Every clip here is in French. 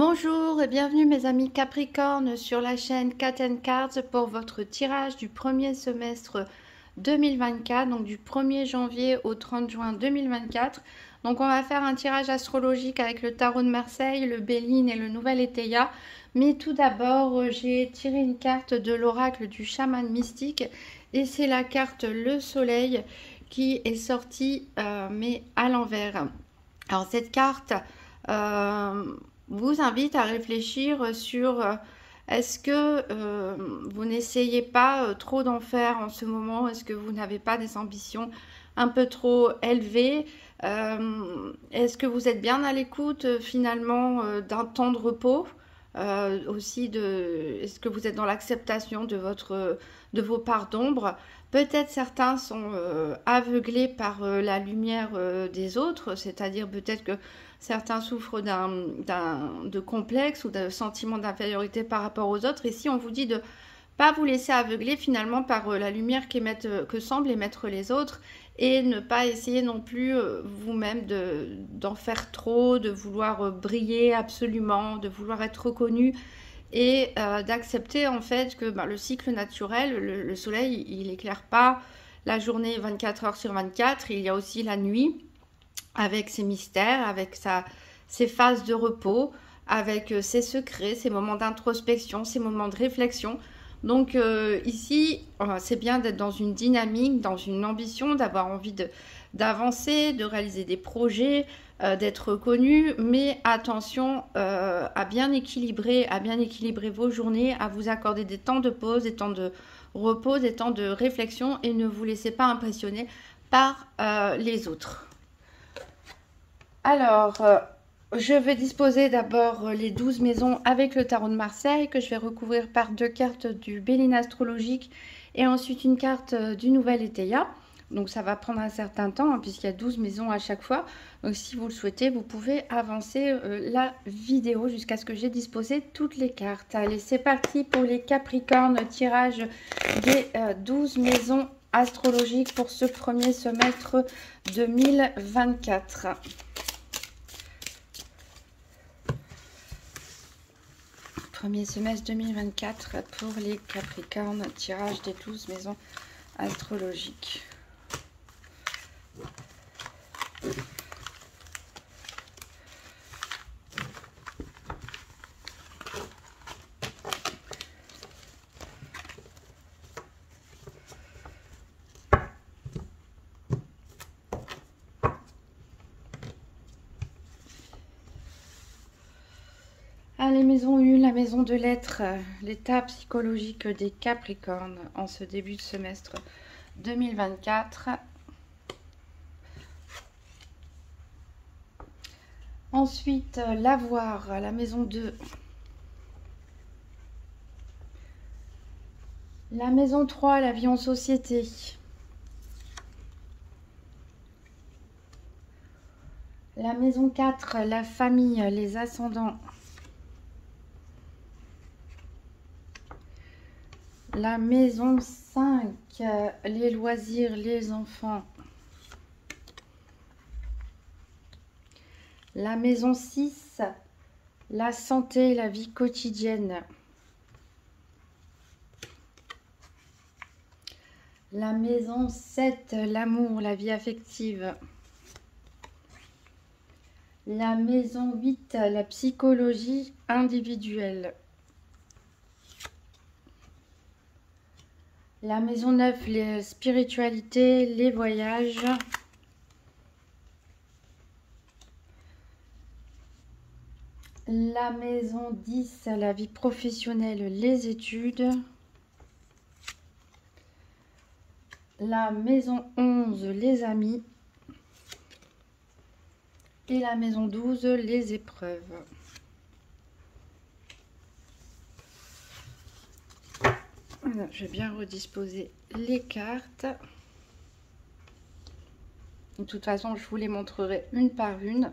Bonjour et bienvenue mes amis Capricorne sur la chaîne Cat & Cards pour votre tirage du premier semestre 2024, donc du 1er janvier au 30 juin 2024. Donc on va faire un tirage astrologique avec le tarot de Marseille, le Béline et le Nouvel Éteilla. Mais tout d'abord, j'ai tiré une carte de l'oracle du chaman mystique et c'est la carte le soleil qui est sortie mais à l'envers. Alors cette carte vous invite à réfléchir sur est-ce que vous n'essayez pas trop d'en faire en ce moment? Est-ce que vous n'avez pas des ambitions un peu trop élevées? Est-ce que vous êtes bien à l'écoute finalement d'un temps de repos? Est-ce que vous êtes dans l'acceptation de vos parts d'ombre? Peut-être certains sont aveuglés par la lumière des autres, c'est-à-dire peut-être que certains souffrent de complexe ou de sentiment d'infériorité par rapport aux autres. Ici, on vous dit de ne pas vous laisser aveugler finalement par la lumière que semblent émettre les autres et ne pas essayer non plus vous-même d'en faire trop, de vouloir briller absolument, de vouloir être reconnu et d'accepter en fait que le cycle naturel, le soleil, il n'éclaire pas la journée 24 heures sur 24, il y a aussi la nuit avec ses mystères, avec ses phases de repos, avec ses secrets, ses moments d'introspection, ses moments de réflexion. Donc ici, c'est bien d'être dans une dynamique, dans une ambition, d'avoir envie d'avancer, de réaliser des projets, d'être reconnu, mais attention à bien équilibrer vos journées, à vous accorder des temps de pause, des temps de repos, des temps de réflexion et ne vous laissez pas impressionner par les autres. Alors, je vais disposer d'abord les 12 maisons avec le tarot de Marseille que je vais recouvrir par 2 cartes du Béline astrologique et ensuite une carte du Nouvel Éteilla. Donc ça va prendre un certain temps puisqu'il y a 12 maisons à chaque fois. Donc si vous le souhaitez, vous pouvez avancer la vidéo jusqu'à ce que j'ai disposé toutes les cartes. Allez, c'est parti pour les Capricornes, tirage des 12 maisons astrologiques pour ce premier semestre 2024. Premier semestre 2024 pour les Capricornes, tirage des 12 maisons astrologiques. Allez, maison 1, la maison de l'être, l'état psychologique des Capricornes en ce début de semestre 2024. Ensuite, l'avoir, la maison 2. La maison 3, la vie en société. La maison 4, la famille, les ascendants. La maison 5, les loisirs, les enfants. La maison 6, la santé, la vie quotidienne. La maison 7, l'amour, la vie affective. La maison 8, la psychologie individuelle. La maison 9, les spiritualités, les voyages. La maison 10, la vie professionnelle, les études. La maison 11, les amis. Et la maison 12, les épreuves. Voilà, je vais bien redisposer les cartes. De toute façon, je vous les montrerai une par une.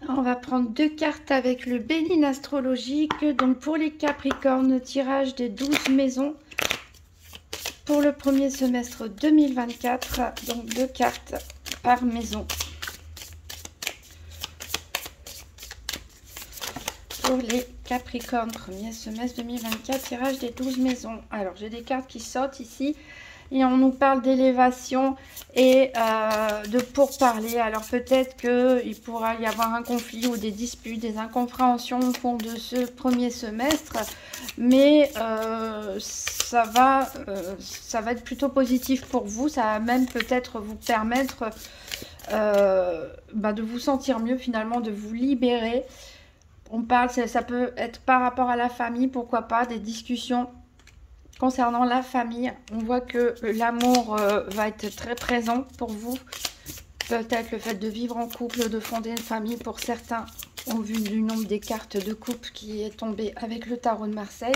On va prendre 2 cartes avec le Béline astrologique. Donc pour les Capricornes, tirage des 12 maisons pour le premier semestre 2024. Donc 2 cartes par maison. Pour les Capricornes, premier semestre 2024, tirage des 12 maisons. Alors, j'ai des cartes qui sortent ici. Et on nous parle d'élévation et de pourparlers. Alors, peut-être qu'il pourra y avoir un conflit ou des disputes, des incompréhensions au cours de ce premier semestre. Mais ça va être plutôt positif pour vous. Ça va même peut-être vous permettre de vous sentir mieux, finalement, de vous libérer. On parle, ça peut être par rapport à la famille, pourquoi pas, des discussions concernant la famille. On voit que l'amour va être très présent pour vous. Peut-être le fait de vivre en couple, de fonder une famille pour certains, au vu du nombre des cartes de couple qui est tombé avec le tarot de Marseille.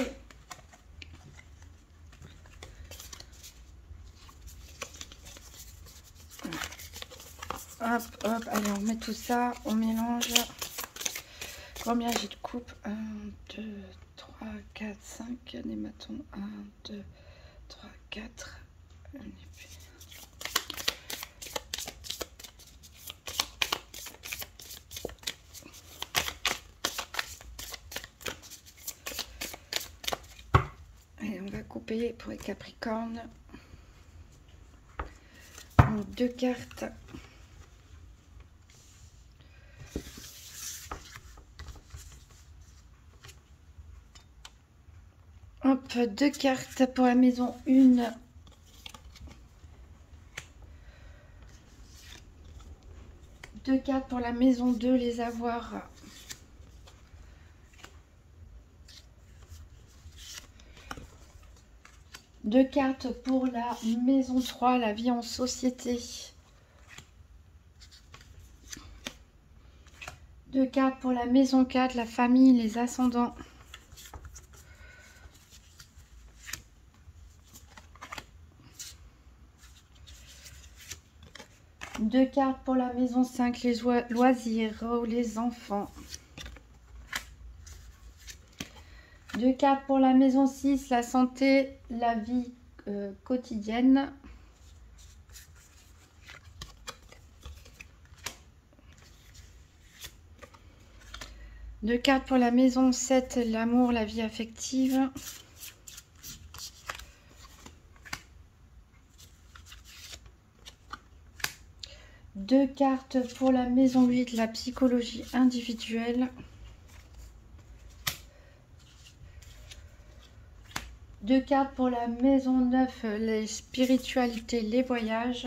Hop, hop, allez, on met tout ça, on mélange. Combien j'ai de coupe? 1, 2, 3, 4, 5. Nématons. 1, 2, 3, 4. Allez, on va couper pour les Capricornes. Donc, 2 cartes. Hop, 2 cartes pour la maison 1. Deux cartes pour la maison 2, les avoirs. Deux cartes pour la maison 3, la vie en société. Deux cartes pour la maison 4, la famille, les ascendants. Deux cartes pour la maison 5, les loisirs ou les enfants. Deux cartes pour la maison 6, la santé, la vie quotidienne. Deux cartes pour la maison 7, l'amour, la vie affective. Deux cartes pour la maison 8, la psychologie individuelle. Deux cartes pour la maison 9, les spiritualités, les voyages.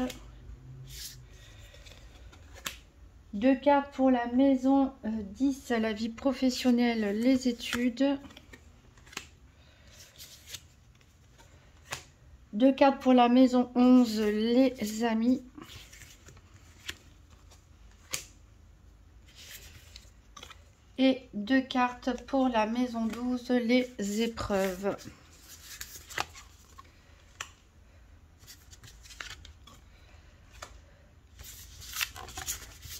Deux cartes pour la maison 10, la vie professionnelle, les études. Deux cartes pour la maison 11, les amis. Et deux cartes pour la maison 12, les épreuves.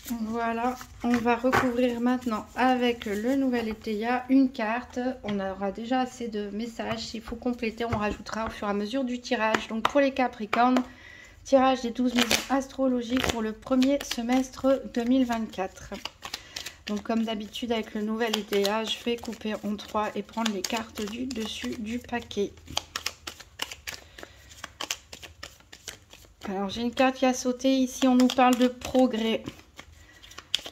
Voilà, on va recouvrir maintenant avec le nouvel Étéia une carte. On aura déjà assez de messages. S'il faut compléter, on rajoutera au fur et à mesure du tirage. Donc pour les Capricornes, tirage des 12 maisons astrologiques pour le premier semestre 2024. Donc comme d'habitude avec le nouvel Étéia, je vais couper en 3 et prendre les cartes du dessus du paquet. Alors j'ai une carte qui a sauté. Ici on nous parle de progrès.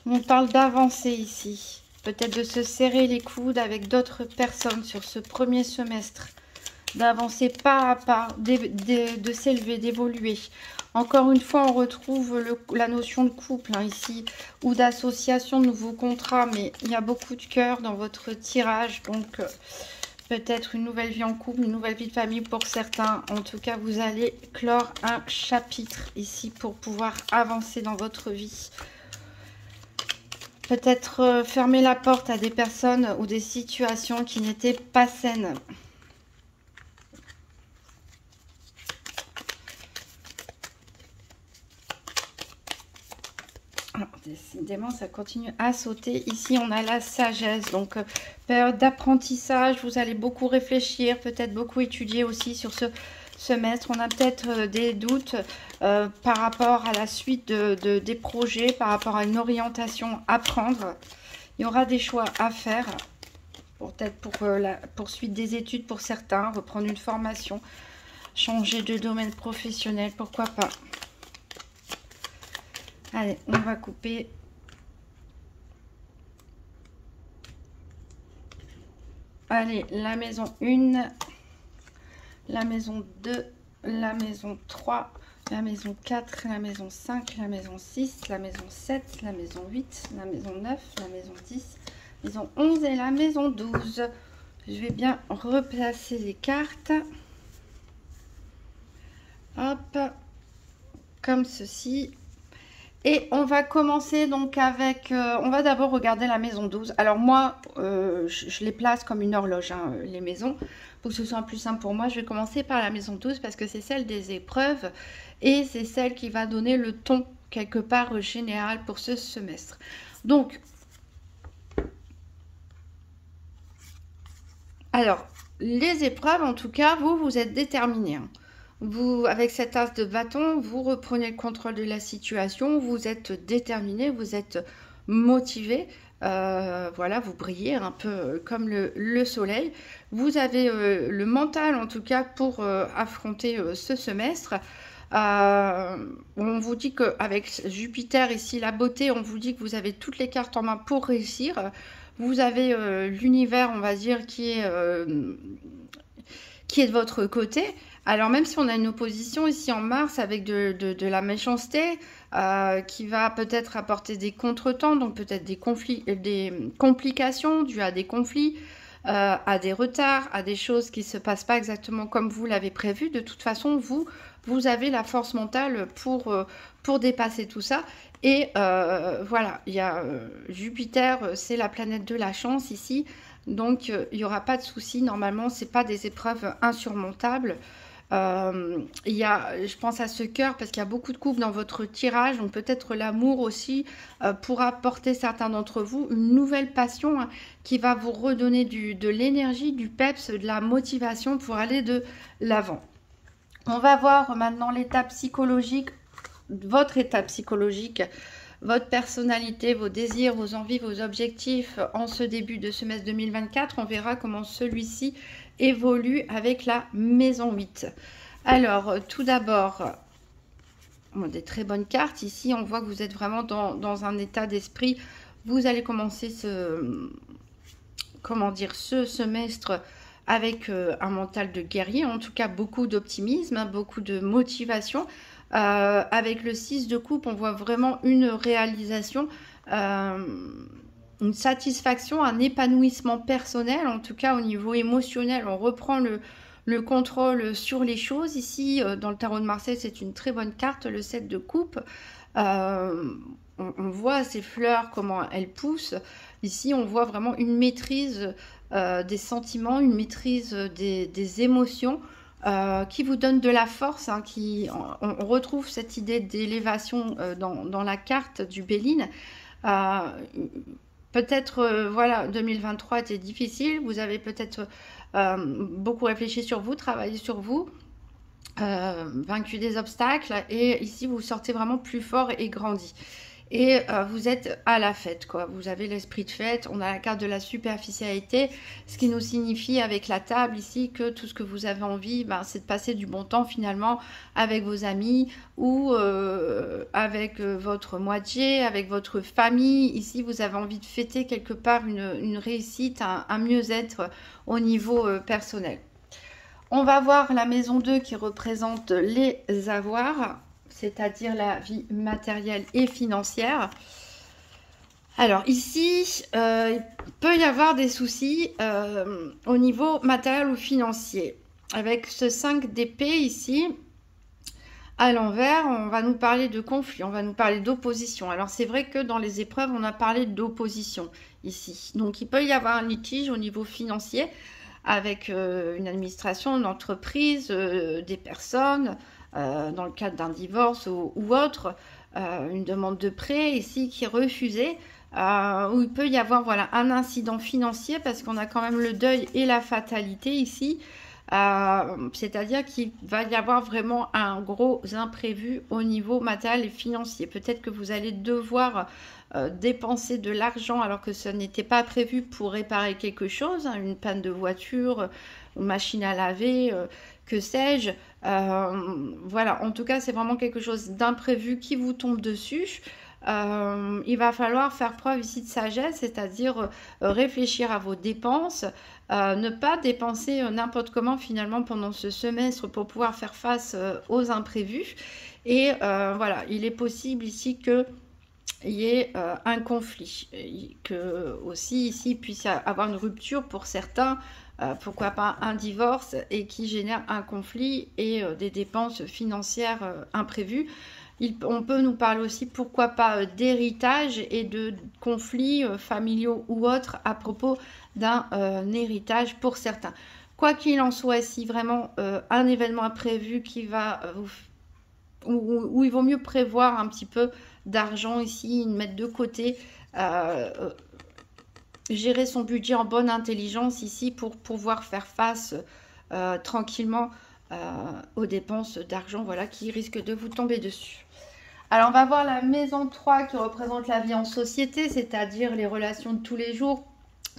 On parle d'avancer ici. Peut-être de se serrer les coudes avec d'autres personnes sur ce premier semestre. D'avancer pas à pas, de s'élever, d'évoluer. Encore une fois, on retrouve la notion de couple ici, ou d'association, de nouveaux contrats, mais il y a beaucoup de cœur dans votre tirage, donc peut-être une nouvelle vie en couple, une nouvelle vie de famille pour certains. En tout cas, vous allez clore un chapitre ici pour pouvoir avancer dans votre vie. Peut-être fermer la porte à des personnes ou des situations qui n'étaient pas saines. Alors, décidément, ça continue à sauter. Ici, on a la sagesse. Donc, période d'apprentissage. Vous allez beaucoup réfléchir, peut-être beaucoup étudier aussi sur semestre. On a peut-être des doutes par rapport à la suite des projets, par rapport à une orientation à prendre. Il y aura des choix à faire, peut-être pour la poursuite des études pour certains, reprendre une formation, changer de domaine professionnel, pourquoi pas. Allez, on va couper. Allez, la maison 1, la maison 2, la maison 3, la maison 4, la maison 5, la maison 6, la maison 7, la maison 8, la maison 9, la maison 10, la maison 11 et la maison 12. Je vais bien replacer les cartes. Hop, comme ceci. Et on va commencer donc avec, on va d'abord regarder la maison 12. Alors moi, je les place comme une horloge, hein, les maisons. Pour que ce soit plus simple pour moi, je vais commencer par la maison 12 parce que c'est celle des épreuves et c'est celle qui va donner le ton quelque part général pour ce semestre. Donc, alors, les épreuves, en tout cas, vous êtes déterminés, hein. Vous, avec cet as de bâton, vous reprenez le contrôle de la situation, vous êtes déterminé, vous êtes motivé, voilà, vous brillez un peu comme le soleil. Vous avez le mental, en tout cas, pour affronter ce semestre. On vous dit qu'avec Jupiter, ici, la beauté, on vous dit que vous avez toutes les cartes en main pour réussir. Vous avez l'univers, on va dire, qui est de votre côté. Alors même si on a une opposition ici en Mars avec de la méchanceté qui va peut-être apporter des contretemps, donc peut-être des conflits, des complications dues à des conflits, à des retards, à des choses qui ne se passent pas exactement comme vous l'avez prévu. De toute façon, vous avez la force mentale pour dépasser tout ça. Et voilà, il y a Jupiter, c'est la planète de la chance ici. Donc, il n'y aura pas de souci. Normalement, ce n'est pas des épreuves insurmontables. Je pense à ce cœur parce qu'il y a beaucoup de couples dans votre tirage. Donc, peut-être l'amour aussi pourra porter certains d'entre vous une nouvelle passion, hein, qui va vous redonner de l'énergie, du peps, de la motivation pour aller de l'avant. On va voir maintenant l'état psychologique, votre état psychologique, votre personnalité, vos désirs, vos envies, vos objectifs en ce début de semestre 2024. On verra comment celui-ci évolue avec la maison 8. Alors, tout d'abord, des très bonnes cartes. Ici, on voit que vous êtes vraiment dans un état d'esprit. Vous allez commencer ce semestre avec un mental de guerrier, en tout cas beaucoup d'optimisme, hein, beaucoup de motivation. Avec le 6 de coupe, on voit vraiment une réalisation, une satisfaction, un épanouissement personnel, en tout cas au niveau émotionnel. On reprend le contrôle sur les choses. Ici, dans le tarot de Marseille, c'est une très bonne carte, le 7 de coupe. On voit ces fleurs, comment elles poussent. Ici, on voit vraiment une maîtrise des sentiments, une maîtrise des émotions, qui vous donne de la force, hein, on retrouve cette idée d'élévation dans la carte du Béline. Peut-être, voilà, 2023 était difficile, vous avez peut-être beaucoup réfléchi sur vous, travaillé sur vous, vaincu des obstacles, et ici vous sortez vraiment plus fort et grandi. Et vous êtes à la fête, quoi. Vous avez l'esprit de fête. On a la carte de la superficialité, ce qui nous signifie avec la table ici que tout ce que vous avez envie, c'est de passer du bon temps finalement avec vos amis ou avec votre moitié, avec votre famille. Ici, vous avez envie de fêter quelque part une réussite, un mieux-être au niveau personnel. On va voir la maison 2 qui représente les avoirs, c'est-à-dire la vie matérielle et financière. Alors ici, il peut y avoir des soucis au niveau matériel ou financier. Avec ce 5 d'épée ici, à l'envers, on va nous parler de conflit, on va nous parler d'opposition. Alors c'est vrai que dans les épreuves, on a parlé d'opposition ici. Donc il peut y avoir un litige au niveau financier avec une administration, une entreprise, des personnes, dans le cadre d'un divorce ou autre, une demande de prêt ici qui est refusée, où il peut y avoir, voilà, un incident financier parce qu'on a quand même le deuil et la fatalité ici. C'est-à-dire qu'il va y avoir vraiment un gros imprévu au niveau matériel et financier. Peut-être que vous allez devoir dépenser de l'argent alors que ce n'était pas prévu pour réparer quelque chose, hein, une panne de voiture, une machine à laver, que sais-je. Voilà, en tout cas, c'est vraiment quelque chose d'imprévu qui vous tombe dessus. Il va falloir faire preuve ici de sagesse, c'est-à-dire réfléchir à vos dépenses, ne pas dépenser n'importe comment finalement pendant ce semestre pour pouvoir faire face aux imprévus. Et voilà, il est possible ici que il y ait un conflit, que aussi ici puisse y avoir une rupture pour certains, pourquoi pas un divorce, et qui génère un conflit et des dépenses financières imprévues. On peut nous parler aussi, pourquoi pas, d'héritage et de conflits familiaux ou autres à propos d'un héritage pour certains. Quoi qu'il en soit, si vraiment un événement imprévu qui va où il vaut mieux prévoir un petit peu d'argent ici, mettre de côté, gérer son budget en bonne intelligence ici pour pouvoir faire face tranquillement aux dépenses d'argent, voilà, qui risquent de vous tomber dessus. Alors, on va voir la maison 3 qui représente la vie en société, c'est-à-dire les relations de tous les jours,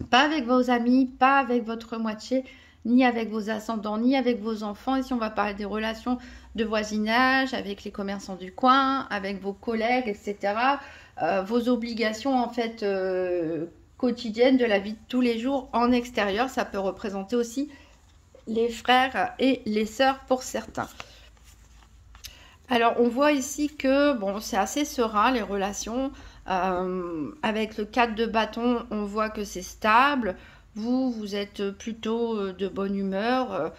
pas avec vos amis, pas avec votre moitié, ni avec vos ascendants, ni avec vos enfants. Ici, on va parler des relations de voisinage, avec les commerçants du coin, avec vos collègues, etc. Vos obligations, en fait, quotidiennes de la vie de tous les jours en extérieur. Ça peut représenter aussi les frères et les sœurs pour certains. Alors, on voit ici que, bon, c'est assez serein, les relations. Avec le 4 de bâton, on voit que c'est stable. Vous êtes plutôt de bonne humeur,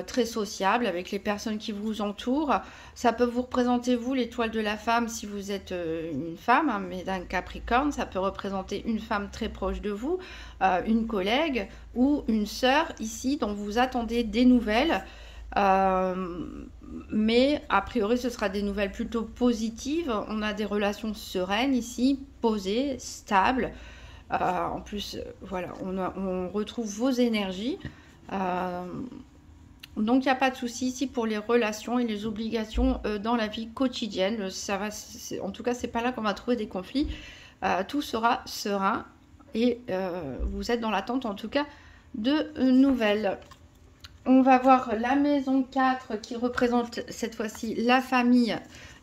très sociable avec les personnes qui vous entourent. Ça peut vous représenter, vous, l'étoile de la femme, si vous êtes une femme, hein, mais d'un Capricorne. Ça peut représenter une femme très proche de vous, une collègue ou une sœur, ici, dont vous attendez des nouvelles. Mais a priori ce sera des nouvelles plutôt positives. On a des relations sereines ici, posées, stables. En plus, voilà, on retrouve vos énergies. Donc il n'y a pas de souci ici pour les relations et les obligations dans la vie quotidienne. Ça va, en tout cas, c'est pas là qu'on va trouver des conflits. Tout sera serein et vous êtes dans l'attente en tout cas de nouvelles. On va voir la maison 4 qui représente cette fois-ci la famille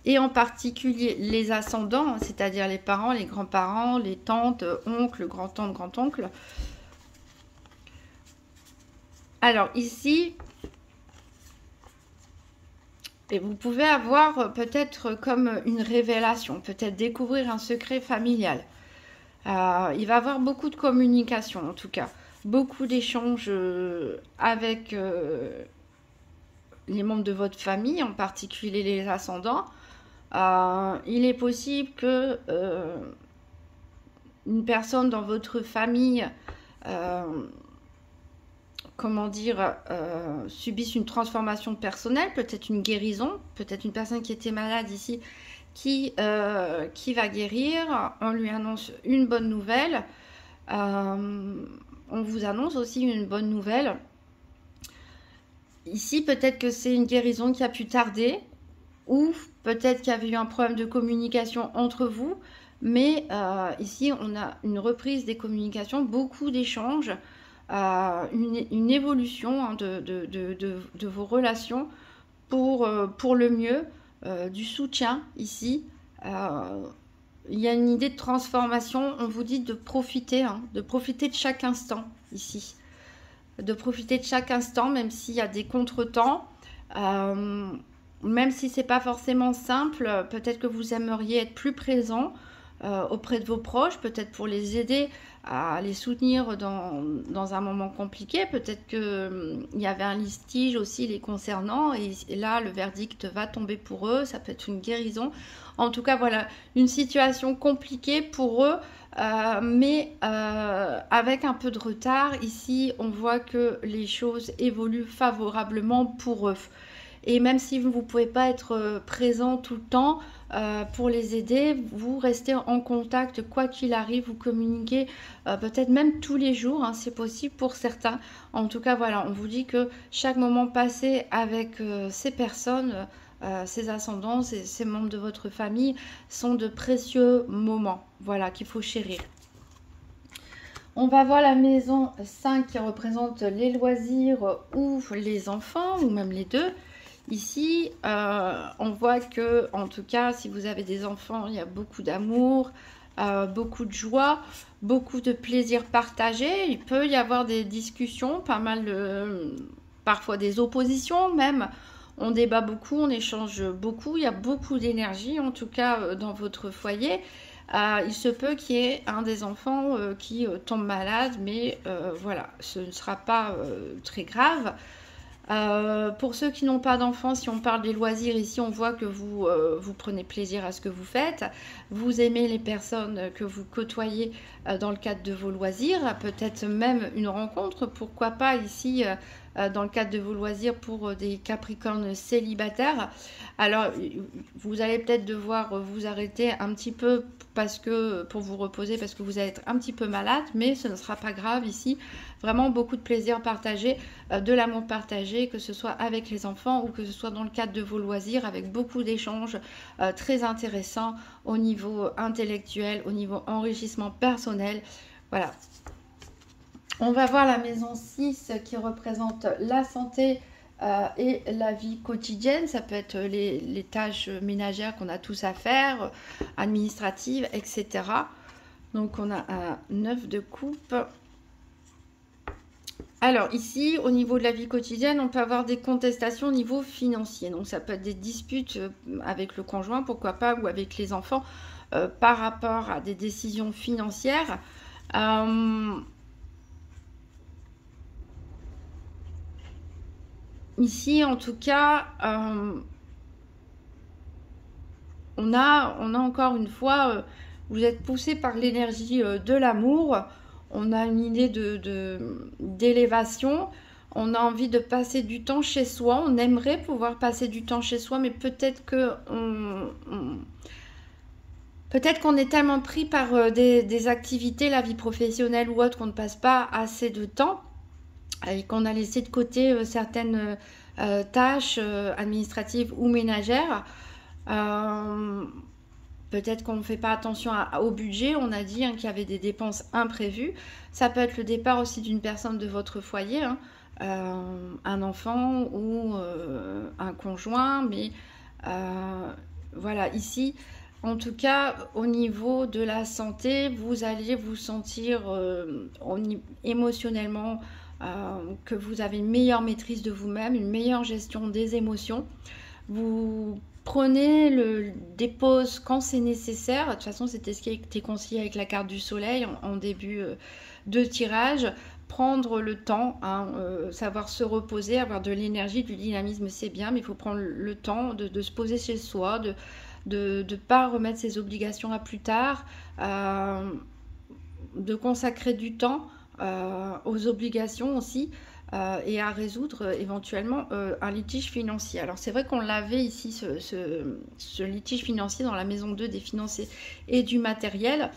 et en particulier les ascendants, c'est-à-dire les parents, les grands-parents, les tantes, oncles, grand-tantes, grand-oncles. Alors ici, et vous pouvez avoir peut-être comme une révélation, peut-être découvrir un secret familial. Il va y avoir beaucoup de communication en tout cas. Beaucoup d'échanges avec les membres de votre famille, en particulier les ascendants. Il est possible que une personne dans votre famille, subisse une transformation personnelle, peut-être une guérison, peut-être une personne qui était malade ici, qui va guérir. On lui annonce une bonne nouvelle. On vous annonce aussi une bonne nouvelle. Ici, peut-être que c'est une guérison qui a pu tarder, ou peut-être qu'il y avait eu un problème de communication entre vous, mais ici, on a une reprise des communications, beaucoup d'échanges, une évolution hein, de vos relations pour le mieux, du soutien ici. Il y a une idée de transformation, on vous dit de profiter de chaque instant ici. De profiter de chaque instant, même s'il y a des contretemps, même si c'est pas forcément simple, peut-être que vous aimeriez être plus présent auprès de vos proches, peut-être pour les aider à les soutenir dans un moment compliqué. Peut-être qu'il y avait un litige aussi les concernant et là, le verdict va tomber pour eux. Ça peut être une guérison. En tout cas, voilà, une situation compliquée pour eux, mais avec un peu de retard. Ici, on voit que les choses évoluent favorablement pour eux. Et même si vous ne pouvez pas être présent tout le temps pour les aider, vous restez en contact quoi qu'il arrive, vous communiquez peut-être même tous les jours, hein, c'est possible pour certains. En tout cas, voilà, on vous dit que chaque moment passé avec ces personnes, ces ascendants, ces membres de votre famille sont de précieux moments, voilà, qu'il faut chérir. On va voir la maison 5 qui représente les loisirs ou les enfants, ou même les deux. Ici, on voit que, en tout cas, si vous avez des enfants, il y a beaucoup d'amour, beaucoup de joie, beaucoup de plaisir partagé. Il peut y avoir des discussions, pas mal parfois des oppositions même. On débat beaucoup, on échange beaucoup, il y a beaucoup d'énergie, en tout cas dans votre foyer. Il se peut qu'il y ait un des enfants qui tombe malade, mais voilà, ce ne sera pas très grave. Pour ceux qui n'ont pas d'enfants, si on parle des loisirs, ici on voit que vous prenez plaisir à ce que vous faites. Vous aimez les personnes que vous côtoyez dans le cadre de vos loisirs, peut-être même une rencontre, pourquoi pas ici dans le cadre de vos loisirs pour des Capricornes célibataires. Alors vous allez peut-être devoir vous arrêter un petit peu pour vous reposer, parce que vous allez être un petit peu malade, mais ce ne sera pas grave ici. Vraiment beaucoup de plaisir partagé, de l'amour partagé, que ce soit avec les enfants ou que ce soit dans le cadre de vos loisirs, avec beaucoup d'échanges très intéressants au niveau intellectuel, au niveau enrichissement personnel. Voilà. On va voir la maison 6 qui représente la santé et la vie quotidienne. Ça peut être les tâches ménagères qu'on a tous à faire, administratives, etc. Donc on a un 9 de coupe. Alors ici, au niveau de la vie quotidienne, on peut avoir des contestations au niveau financier. Donc ça peut être des disputes avec le conjoint, pourquoi pas, ou avec les enfants par rapport à des décisions financières. Ici, en tout cas, on a encore une fois, vous êtes poussé par l'énergie de l'amour. On a une idée d'élévation. On a envie de passer du temps chez soi. On aimerait pouvoir passer du temps chez soi, mais peut-être que peut-être qu'on est tellement pris par des activités, la vie professionnelle ou autre, qu'on ne passe pas assez de temps et qu'on a laissé de côté certaines tâches administratives ou ménagères. Peut-être qu'on ne fait pas attention au budget. On a dit qu'il y avait des dépenses imprévues. Ça peut être le départ aussi d'une personne de votre foyer, hein, un enfant ou un conjoint. Mais voilà, ici, en tout cas, au niveau de la santé, vous allez vous sentir émotionnellement que vous avez une meilleure maîtrise de vous-même, une meilleure gestion des émotions. Vous prenez des pauses quand c'est nécessaire. De toute façon, c'était ce qui a été conseillé avec la carte du soleil en début de tirage. Prendre le temps, hein, savoir se reposer, avoir de l'énergie, du dynamisme, c'est bien, mais il faut prendre le temps de se poser chez soi, de ne pas remettre ses obligations à plus tard, de consacrer du temps aux obligations aussi, et à résoudre éventuellement un litige financier. Alors c'est vrai qu'on l'avait ici, ce litige financier dans la maison 2 des finances et du matériel.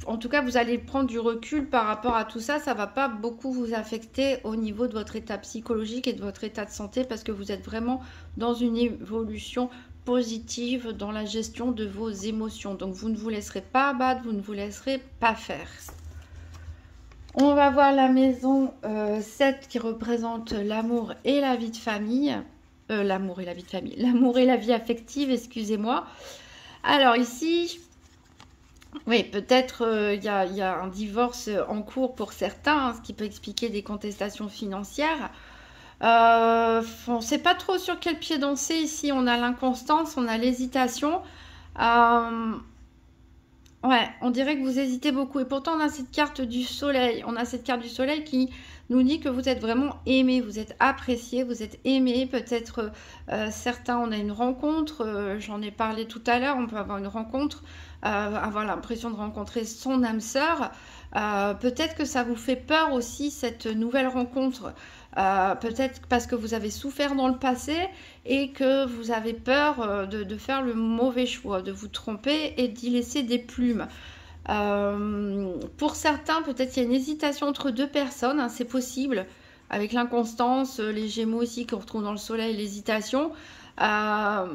En tout cas, vous allez prendre du recul par rapport à tout ça. Ça ne va pas beaucoup vous affecter au niveau de votre état psychologique et de votre état de santé, parce que vous êtes vraiment dans une évolution positive dans la gestion de vos émotions. Donc vous ne vous laisserez pas abattre, vous ne vous laisserez pas faire. On va voir la maison 7 qui représente l'amour et la vie de famille. L'amour et la vie de famille. L'amour et la vie affective, excusez-moi. Alors ici, oui, peut-être il y a un divorce en cours pour certains, hein, ce qui peut expliquer des contestations financières. On ne sait pas trop sur quel pied danser ici. On a l'inconstance, on a l'hésitation. Ouais, on dirait que vous hésitez beaucoup. Et pourtant, on a cette carte du soleil. On a cette carte du soleil qui nous dit que vous êtes vraiment aimé, vous êtes apprécié, vous êtes aimé. Peut-être certains, on a une rencontre, j'en ai parlé tout à l'heure, on peut avoir une rencontre, avoir l'impression de rencontrer son âme sœur. Peut-être que ça vous fait peur aussi, cette nouvelle rencontre. Peut-être parce que vous avez souffert dans le passé et que vous avez peur de faire le mauvais choix, de vous tromper et d'y laisser des plumes. Pour certains, peut-être il y a une hésitation entre deux personnes, hein, c'est possible, avec l'inconstance, les Gémeaux aussi qu'on retrouve dans le soleil, l'hésitation. Voilà,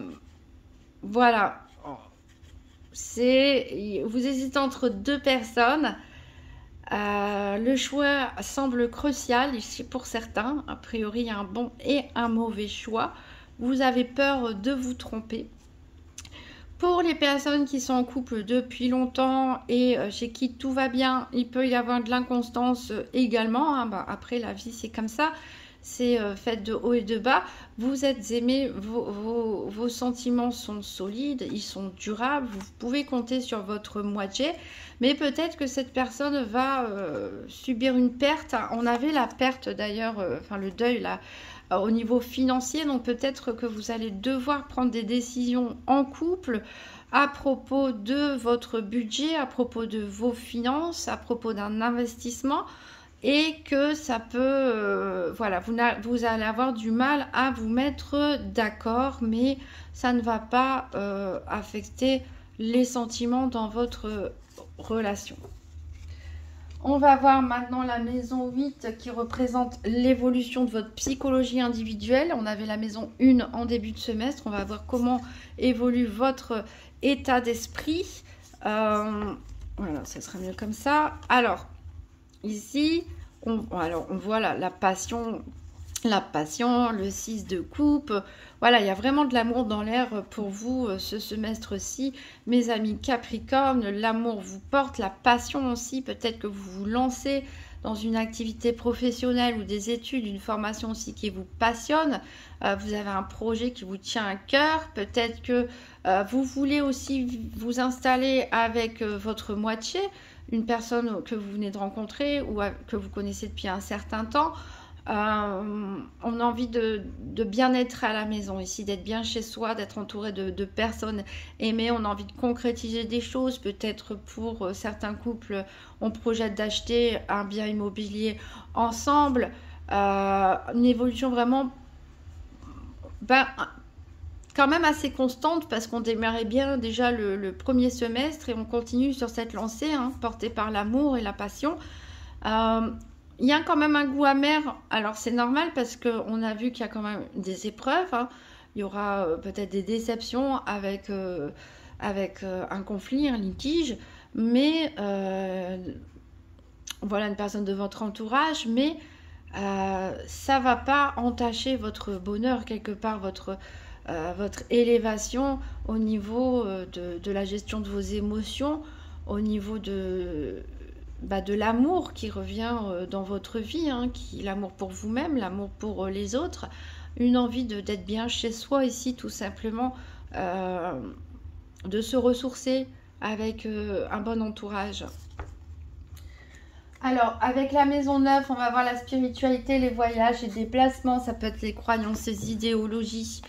vous hésitez entre deux personnes. Le choix semble crucial ici pour certains. A priori, il y a un bon et un mauvais choix. Vous avez peur de vous tromper. Pour les personnes qui sont en couple depuis longtemps et chez qui tout va bien, il peut y avoir de l'inconstance également. Hein. Après, la vie, c'est comme ça. C'est fait de haut et de bas. Vous êtes aimé, vos sentiments sont solides, ils sont durables. Vous pouvez compter sur votre moitié. Mais peut-être que cette personne va subir une perte. On avait la perte d'ailleurs, enfin le deuil là, au niveau financier. Donc peut-être que vous allez devoir prendre des décisions en couple à propos de votre budget, à propos de vos finances, à propos d'un investissement. Et que ça peut, voilà, vous allez avoir du mal à vous mettre d'accord, mais ça ne va pas affecter les sentiments dans votre relation. On va voir maintenant la maison 8 qui représente l'évolution de votre psychologie individuelle. On avait la maison 1 en début de semestre. On va voir comment évolue votre état d'esprit. Voilà, ça sera mieux comme ça. Alors, ici, on voit la passion, le 6 de coupe. Voilà, il y a vraiment de l'amour dans l'air pour vous ce semestre-ci. Mes amis Capricorne, l'amour vous porte, la passion aussi. Peut-être que vous vous lancez dans une activité professionnelle ou des études, une formation aussi qui vous passionne. Vous avez un projet qui vous tient à cœur. Peut-être que vous voulez aussi vous installer avec votre moitié, une personne que vous venez de rencontrer ou que vous connaissez depuis un certain temps. On a envie de bien être à la maison ici, d'être bien chez soi, d'être entouré de personnes aimées. On a envie de concrétiser des choses. Peut-être pour certains couples, on projette d'acheter un bien immobilier ensemble. Une évolution vraiment quand même assez constante parce qu'on démarrait bien déjà le premier semestre et on continue sur cette lancée portée par l'amour et la passion. Il y a quand même un goût amer, alors c'est normal parce qu'on a vu qu'il y a quand même des épreuves. Il y aura peut-être des déceptions avec un conflit, un litige, mais voilà une personne de votre entourage, mais ça ne va pas entacher votre bonheur quelque part, votre élévation au niveau de la gestion de vos émotions, au niveau de l'amour qui revient dans votre vie, l'amour pour vous-même, l'amour pour les autres, une envie d'être bien chez soi ici tout simplement, de se ressourcer avec un bon entourage. Alors, avec la maison 9, on va voir la spiritualité, les voyages, les déplacements, ça peut être les croyances, les idéologies.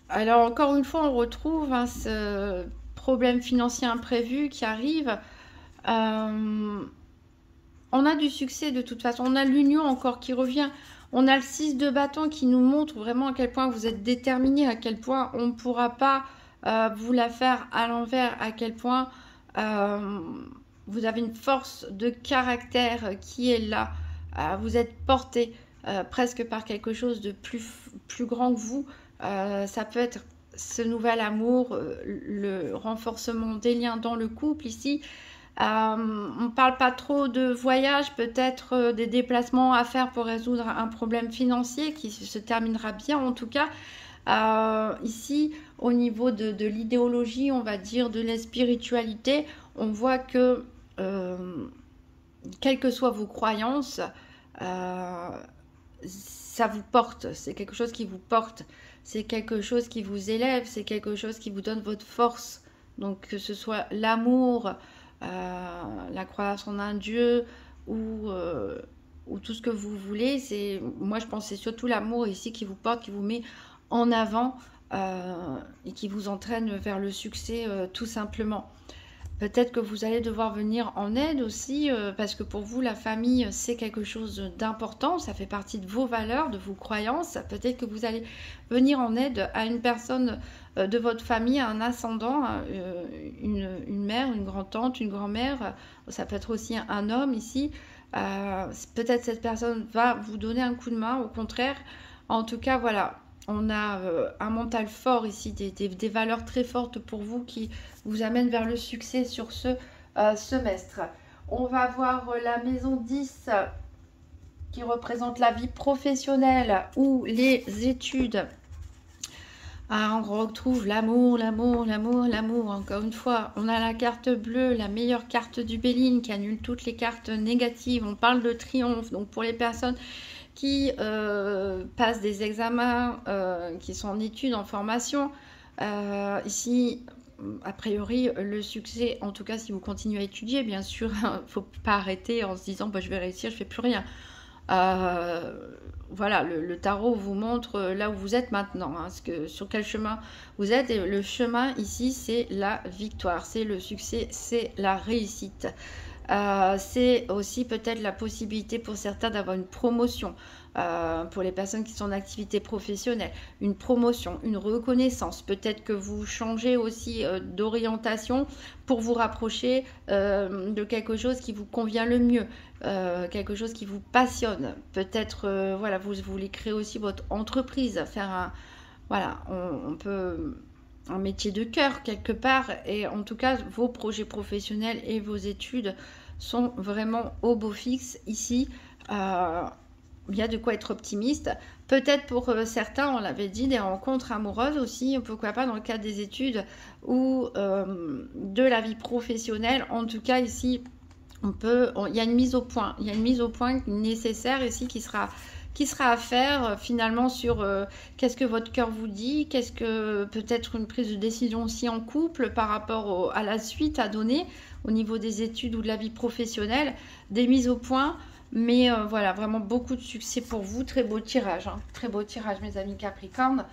Alors, encore une fois, on retrouve ce problème financier imprévu qui arrive. On a du succès de toute façon. On a l'union encore qui revient. On a le 6 de bâton qui nous montre vraiment à quel point vous êtes déterminé, à quel point on ne pourra pas vous la faire à l'envers, à quel point vous avez une force de caractère qui est là. Vous êtes porté presque par quelque chose de plus grand que vous. Ça peut être ce nouvel amour, le renforcement des liens dans le couple ici. On ne parle pas trop de voyage, peut-être des déplacements à faire pour résoudre un problème financier qui se terminera bien en tout cas. Ici, au niveau de l'idéologie, on va dire de la spiritualité, on voit que quelles que soient vos croyances, ça vous porte, c'est quelque chose qui vous porte, c'est quelque chose qui vous élève, c'est quelque chose qui vous donne votre force. Donc que ce soit l'amour, la croyance en un Dieu ou tout ce que vous voulez. Moi je pense que c'est surtout l'amour ici qui vous porte, qui vous met en avant et qui vous entraîne vers le succès tout simplement. Peut-être que vous allez devoir venir en aide aussi, parce que pour vous, la famille, c'est quelque chose d'important, ça fait partie de vos valeurs, de vos croyances. Peut-être que vous allez venir en aide à une personne de votre famille, un ascendant, une mère, une grand-tante, une grand-mère. Ça peut être aussi un homme ici. Peut-être cette personne va vous donner un coup de main, au contraire. En tout cas, voilà. On a un mental fort ici, des valeurs très fortes pour vous qui vous amènent vers le succès sur ce semestre. On va voir la maison 10 qui représente la vie professionnelle ou les études. On retrouve l'amour, l'amour, l'amour, l'amour. Encore une fois, on a la carte bleue, la meilleure carte du Béline qui annule toutes les cartes négatives. On parle de triomphe. Donc pour les personnes qui passent des examens, qui sont en études, en formation. Ici, a priori, le succès, en tout cas si vous continuez à étudier, bien sûr, il ne faut pas arrêter en se disant bah, je vais réussir, je ne fais plus rien. Voilà, le tarot vous montre là où vous êtes maintenant, hein, sur quel chemin vous êtes. Et le chemin ici, c'est la victoire, c'est le succès, c'est la réussite. C'est aussi peut-être la possibilité pour certains d'avoir une promotion, pour les personnes qui sont en activité professionnelle, une promotion, une reconnaissance. Peut-être que vous changez aussi d'orientation pour vous rapprocher de quelque chose qui vous convient le mieux, quelque chose qui vous passionne. Peut-être, voilà, vous voulez créer aussi votre entreprise, faire un, voilà, on peut un métier de cœur quelque part, et en tout cas vos projets professionnels et vos études sont vraiment au beau fixe ici. Il y a de quoi être optimiste. Peut-être pour certains, on l'avait dit, des rencontres amoureuses aussi, pourquoi pas dans le cadre des études ou de la vie professionnelle. En tout cas ici, il y a une mise au point, il y a une mise au point nécessaire ici qui sera à faire finalement sur qu'est-ce que votre cœur vous dit, qu'est-ce que peut-être une prise de décision aussi en couple par rapport à la suite à donner au niveau des études ou de la vie professionnelle, des mises au point. Mais voilà, vraiment beaucoup de succès pour vous. Très beau tirage, hein. Très beau tirage mes amis Capricorne.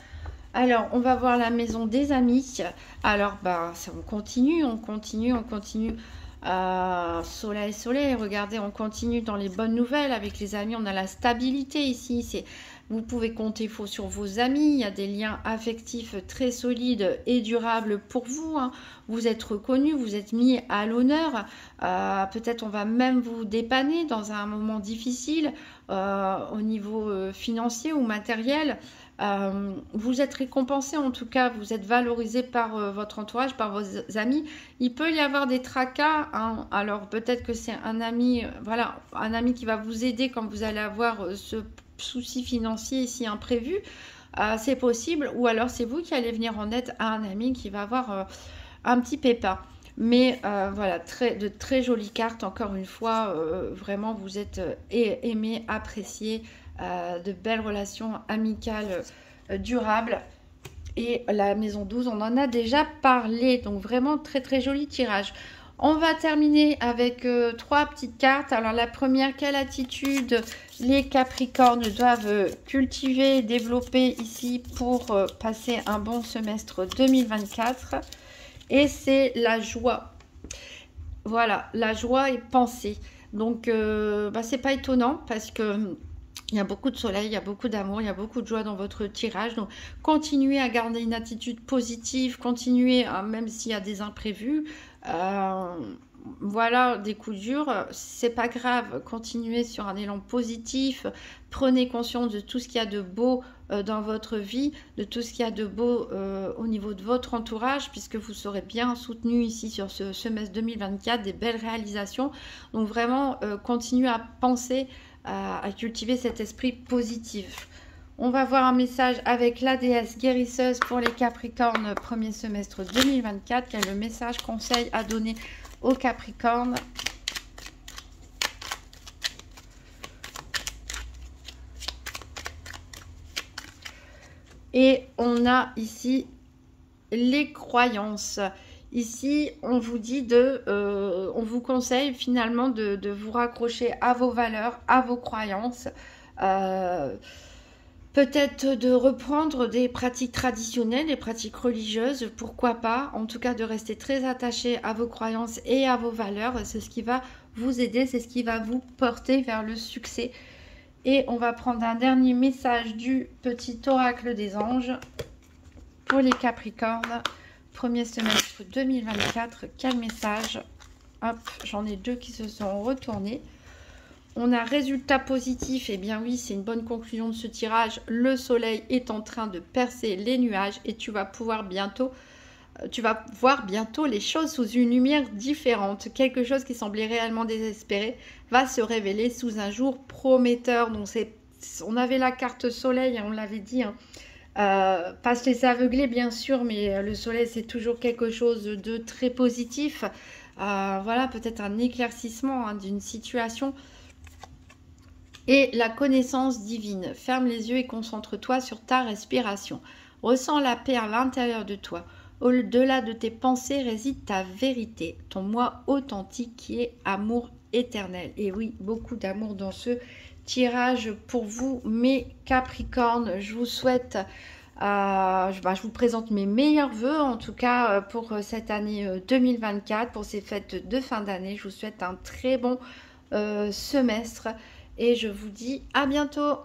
Alors, on va voir la maison des amis. Alors, bah, on continue. Soleil, soleil, regardez, on continue dans les bonnes nouvelles avec les amis. On a la stabilité ici. Vous pouvez compter sur vos amis. Il y a des liens affectifs très solides et durables pour vous, hein. Vous êtes reconnu, vous êtes mis à l'honneur. Peut-être on va même vous dépanner dans un moment difficile au niveau financier ou matériel. Vous êtes récompensé, en tout cas, vous êtes valorisé par votre entourage, par vos amis. Il peut y avoir des tracas, hein. Alors peut-être que c'est un ami, voilà, un ami qui va vous aider quand vous allez avoir ce souci financier ici imprévu. C'est possible, ou alors c'est vous qui allez venir en aide à un ami qui va avoir un petit pépin. Mais voilà, de très jolies cartes, encore une fois, vraiment vous êtes aimé, apprécié, de belles relations amicales durables. Et la maison 12, on en a déjà parlé, donc vraiment très très joli tirage. On va terminer avec 3 petites cartes. Alors la première, quelle attitude les Capricornes doivent cultiver et développer ici pour passer un bon semestre 2024. Et c'est la joie. Voilà, la joie est pensée. Donc, c'est pas étonnant parce que il y a beaucoup de soleil, il y a beaucoup d'amour, il y a beaucoup de joie dans votre tirage. Donc, continuez à garder une attitude positive, continuez, même s'il y a des imprévus. Voilà, des coups durs, c'est pas grave. Continuez sur un élan positif. Prenez conscience de tout ce qu'il y a de beau dans votre vie, de tout ce qu'il y a de beau au niveau de votre entourage, puisque vous serez bien soutenu ici sur ce semestre 2024, des belles réalisations. Donc vraiment, continuez à penser, à cultiver cet esprit positif. On va voir un message avec la déesse guérisseuse pour les Capricornes, premier semestre 2024. Quel est le message conseil à donner aux Capricornes? Et on a ici les croyances. Ici, on vous dit on vous conseille finalement de vous raccrocher à vos valeurs, à vos croyances. Peut-être de reprendre des pratiques traditionnelles, des pratiques religieuses, pourquoi pas. En tout cas, de rester très attaché à vos croyances et à vos valeurs. C'est ce qui va vous aider, c'est ce qui va vous porter vers le succès. Et on va prendre un dernier message du petit oracle des anges pour les Capricornes. Premier semestre 2024. Quel message? Hop, j'en ai deux qui se sont retournés. On a résultat positif, et eh bien oui, c'est une bonne conclusion de ce tirage. Le soleil est en train de percer les nuages et tu vas voir bientôt les choses sous une lumière différente. Quelque chose qui semblait réellement désespéré va se révéler sous un jour prometteur. Donc on avait la carte soleil, on l'avait dit, hein. Pas se laisser aveugler bien sûr, mais le soleil c'est toujours quelque chose de très positif. Voilà, peut-être un éclaircissement, hein, d'une situation. Et la connaissance divine. Ferme les yeux et concentre-toi sur ta respiration. Ressens la paix à l'intérieur de toi. Au-delà de tes pensées réside ta vérité, ton moi authentique qui est amour éternel. Et oui, beaucoup d'amour dans ce tirage pour vous, mes Capricornes. Je vous souhaite, je vous présente mes meilleurs voeux, en tout cas pour cette année 2024, pour ces fêtes de fin d'année. Je vous souhaite un très bon semestre. Et je vous dis à bientôt.